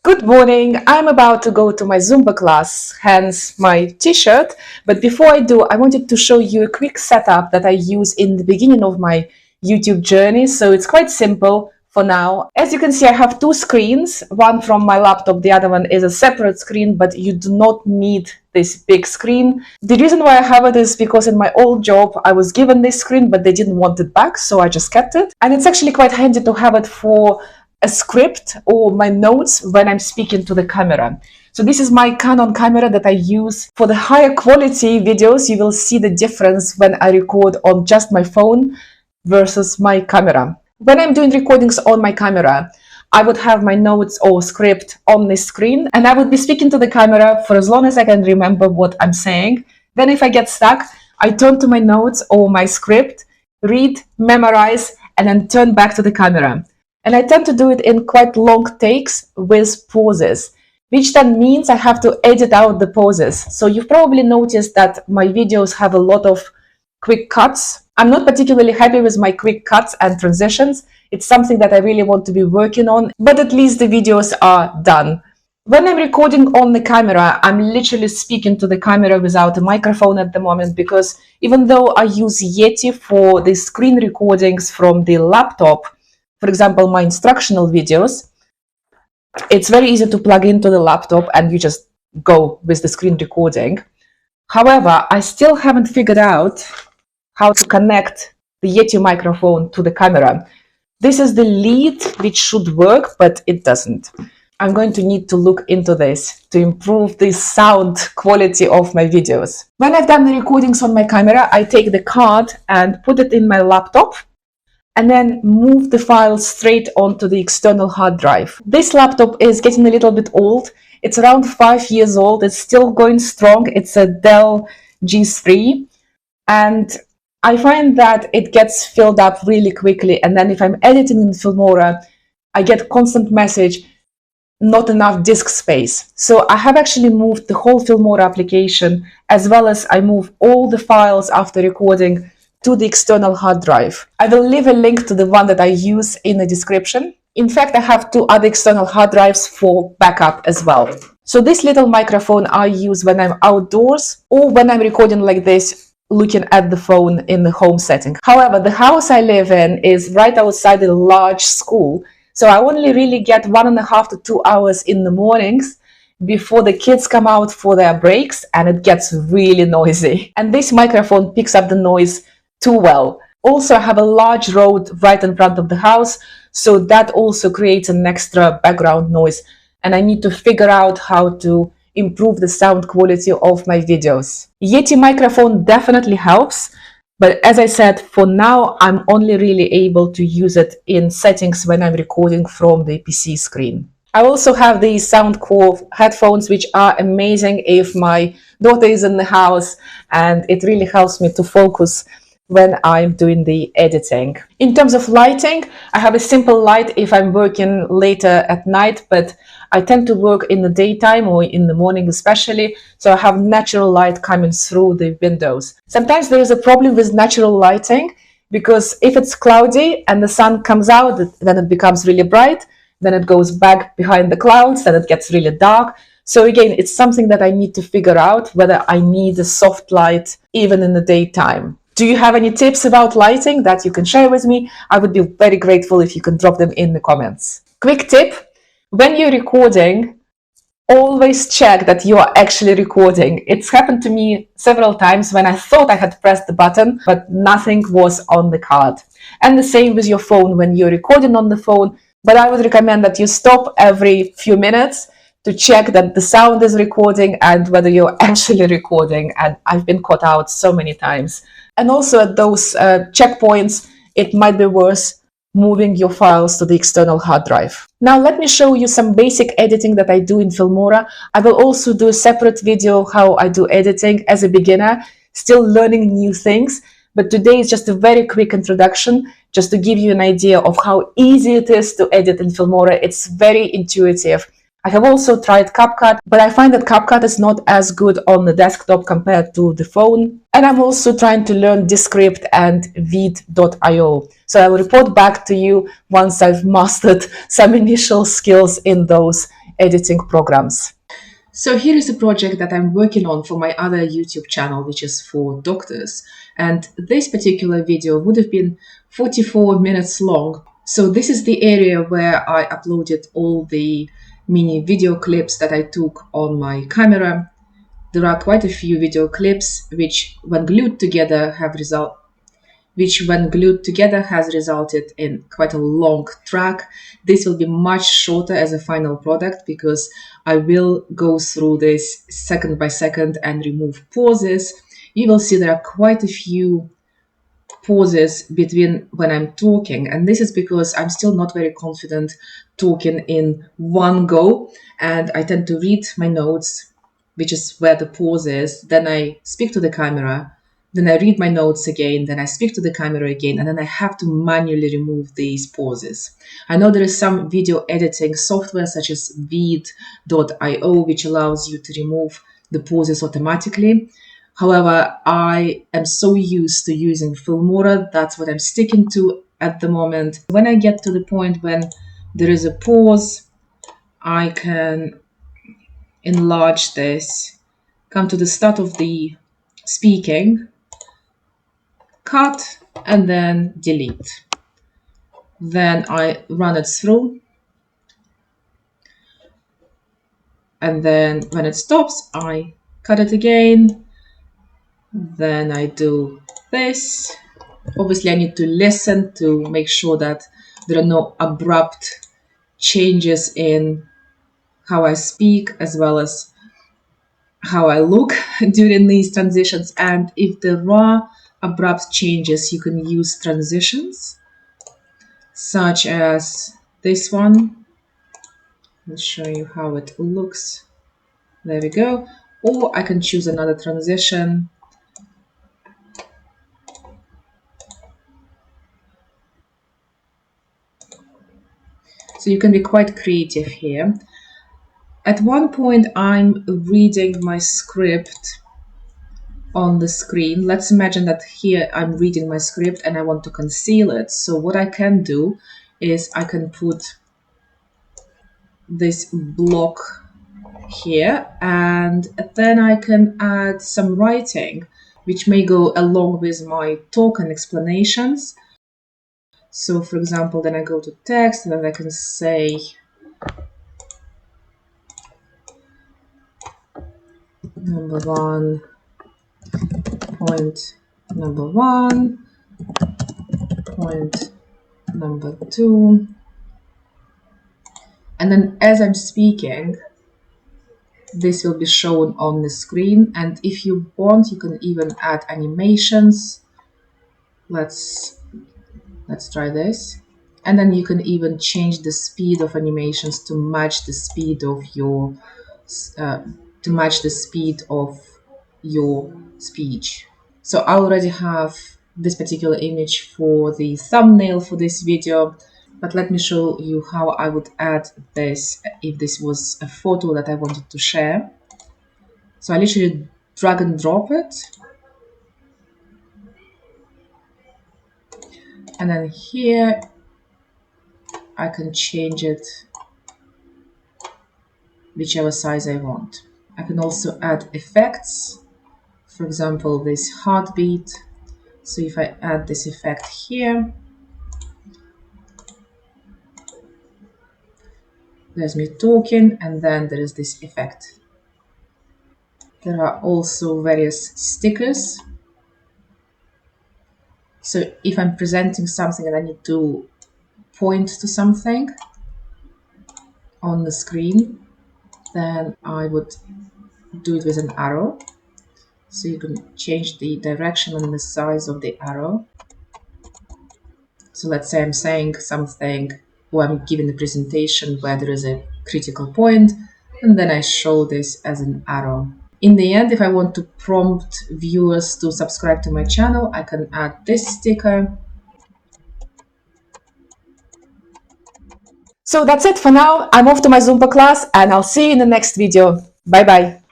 Good morning. I'm about to go to my Zumba class, hence my t-shirt. But before I do, I wanted to show you a quick setup that I use in the beginning of my YouTube journey. So it's quite simple for now. As you can see, I have two screens, one from my laptop, the other one is a separate screen, but you do not need this big screen. The reason why I have it is because in my old job, I was given this screen, but they didn't want it back, so I just kept it. And it's actually quite handy to have it for a script or my notes when I'm speaking to the camera. So this is my Canon camera that I use for the higher quality videos. You will see the difference when I record on just my phone versus my camera. When I'm doing recordings on my camera, I would have my notes or script on this screen and I would be speaking to the camera for as long as I can remember what I'm saying. Then if I get stuck, I turn to my notes or my script, read, memorize, and then turn back to the camera. And I tend to do it in quite long takes with pauses, which then means I have to edit out the pauses. So you've probably noticed that my videos have a lot of quick cuts. I'm not particularly happy with my quick cuts and transitions. It's something that I really want to be working on, but at least the videos are done. When I'm recording on the camera, I'm literally speaking to the camera without a microphone at the moment, because even though I use Yeti for the screen recordings from the laptop, for example, my instructional videos, it's very easy to plug into the laptop and you just go with the screen recording. However, I still haven't figured out how to connect the Yeti microphone to the camera. This is the lead, which should work, but it doesn't. I'm going to need to look into this to improve the sound quality of my videos. When I've done the recordings on my camera, I take the card and put it in my laptop and then move the file straight onto the external hard drive. This laptop is getting a little bit old. It's around 5 years old. It's still going strong. It's a Dell G3. And I find that it gets filled up really quickly. And then if I'm editing in Filmora, I get constant message, not enough disk space. So I have actually moved the whole Filmora application, as well as I move all the files after recording to the external hard drive. I will leave a link to the one that I use in the description. In fact, I have 2 other external hard drives for backup as well. So this little microphone I use when I'm outdoors or when I'm recording like this, looking at the phone in the home setting. However, the house I live in is right outside a large school. So I only really get 1.5 to 2 hours in the mornings before the kids come out for their breaks, and it gets really noisy. And this microphone picks up the noise too well. Also, I have a large road right in front of the house, so that also creates an extra background noise, and I need to figure out how to improve the sound quality of my videos. Yeti microphone definitely helps, but as I said, for now I'm only really able to use it in settings when I'm recording from the PC screen. I also have these Soundcore headphones, which are amazing if my daughter is in the house, and it really helps me to focus when I'm doing the editing. In terms of lighting, I have a simple light if I'm working later at night, but I tend to work in the daytime or in the morning especially, so I have natural light coming through the windows. Sometimes there is a problem with natural lighting, because if it's cloudy and the sun comes out, then it becomes really bright, then it goes back behind the clouds, then it gets really dark. So again, it's something that I need to figure out, whether I need a soft light even in the daytime. Do you have any tips about lighting that you can share with me? I would be very grateful if you can drop them in the comments. Quick tip, when you're recording, always check that you are actually recording. It's happened to me several times when I thought I had pressed the button, but nothing was on the card. And the same with your phone when you're recording on the phone, but I would recommend that you stop every few minutes to check that the sound is recording and whether you're actually recording. And I've been caught out so many times. And also at those checkpoints, it might be worth moving your files to the external hard drive. Now let me show you some basic editing that I do in Filmora. I will also do a separate video how I do editing as a beginner, still learning new things. But today is just a very quick introduction, just to give you an idea of how easy it is to edit in Filmora. It's very intuitive. I have also tried CapCut, but I find that CapCut is not as good on the desktop compared to the phone. And I'm also trying to learn Descript and Vid.io. So I will report back to you once I've mastered some initial skills in those editing programs. So here is a project that I'm working on for my other YouTube channel, which is for doctors. And this particular video would have been 44 minutes long. So this is the area where I uploaded all the mini video clips that I took on my camera. There are quite a few video clips which, when glued together, has resulted in quite a long track. This will be much shorter as a final product because I will go through this second by second and remove pauses. You will see there are quite a few pauses between when I'm talking, and this is because I'm still not very confident talking in one go, and I tend to read my notes, which is where the pause is, then I speak to the camera, then I read my notes again, then I speak to the camera again, and then I have to manually remove these pauses. I know there is some video editing software such as Vid.io which allows you to remove the pauses automatically. However, I am so used to using Filmora, that's what I'm sticking to at the moment. When I get to the point when there is a pause, I can enlarge this, come to the start of the speaking, cut, and then delete. Then I run it through, and then when it stops, I cut it again. Then I do this. Obviously, I need to listen to make sure that there are no abrupt changes in how I speak as well as how I look during these transitions. And if there are abrupt changes, you can use transitions such as this one. I'll show you how it looks. There we go. Or I can choose another transition. So you can be quite creative here. At one point, I'm reading my script on the screen. Let's imagine that here I'm reading my script and I want to conceal it. So what I can do is I can put this block here, and then I can add some writing which may go along with my talk and explanations. So for example, then I go to text and then I can say number one, point number one, point number two. And then as I'm speaking, this will be shown on the screen. And if you want, you can even add animations. Let's try this. And then you can even change the speed of animations to match the speed of your speech. So I already have this particular image for the thumbnail for this video, but let me show you how I would add this if this was a photo that I wanted to share. So I literally drag and drop it. And then here I can change it whichever size I want. I can also add effects. For example, this heartbeat. So if I add this effect here, there's me talking, and then there is this effect. There are also various stickers. So if I'm presenting something and I need to point to something on the screen, then I would do it with an arrow. So you can change the direction and the size of the arrow. So let's say I'm saying something, or I'm giving a presentation where there is a critical point, and then I show this as an arrow. In the end, if I want to prompt viewers to subscribe to my channel, I can add this sticker. So that's it for now. I'm off to my Zumba class and I'll see you in the next video. Bye bye.